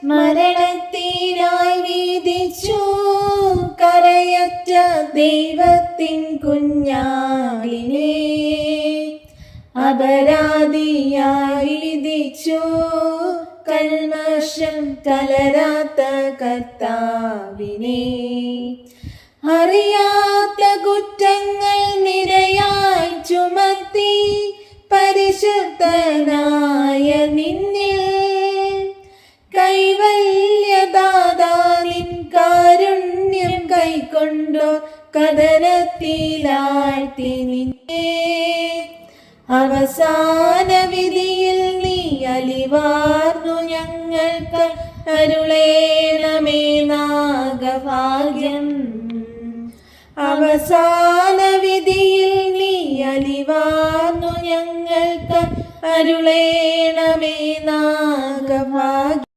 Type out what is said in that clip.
മരണത്തിനായി വിധിച്ചു കരയറ്റ ദൈവത്തിൻ കുഞ്ഞാടിനെ. അപരാധിയായി വിധിച്ചു കൽമഷം കലരാത്ത കർത്താവിനെ. അറിയാത്ത കുറ്റങ്ങൾ നിരയായി ചുമത്തി പരിശുദ്ധനായ നിന്നിൽ കൈവല്യദാതാവിൻ കാരുണ്യം കൈക്കൊണ്ടോ കദനത്തിലാഴ്ത്തി നിന്നെ. അവസാന വിധിയിൽ നീ അലിവാർന്നു ഞങ്ങൾക്ക് അരുളേണമേ നാഗഭാഗ്യം. അവസാന വിധിയിൽ നീ അലിവാർന്നു ഞങ്ങൾക്ക് അരുളേണമേ നാഗഭാഗ്യം.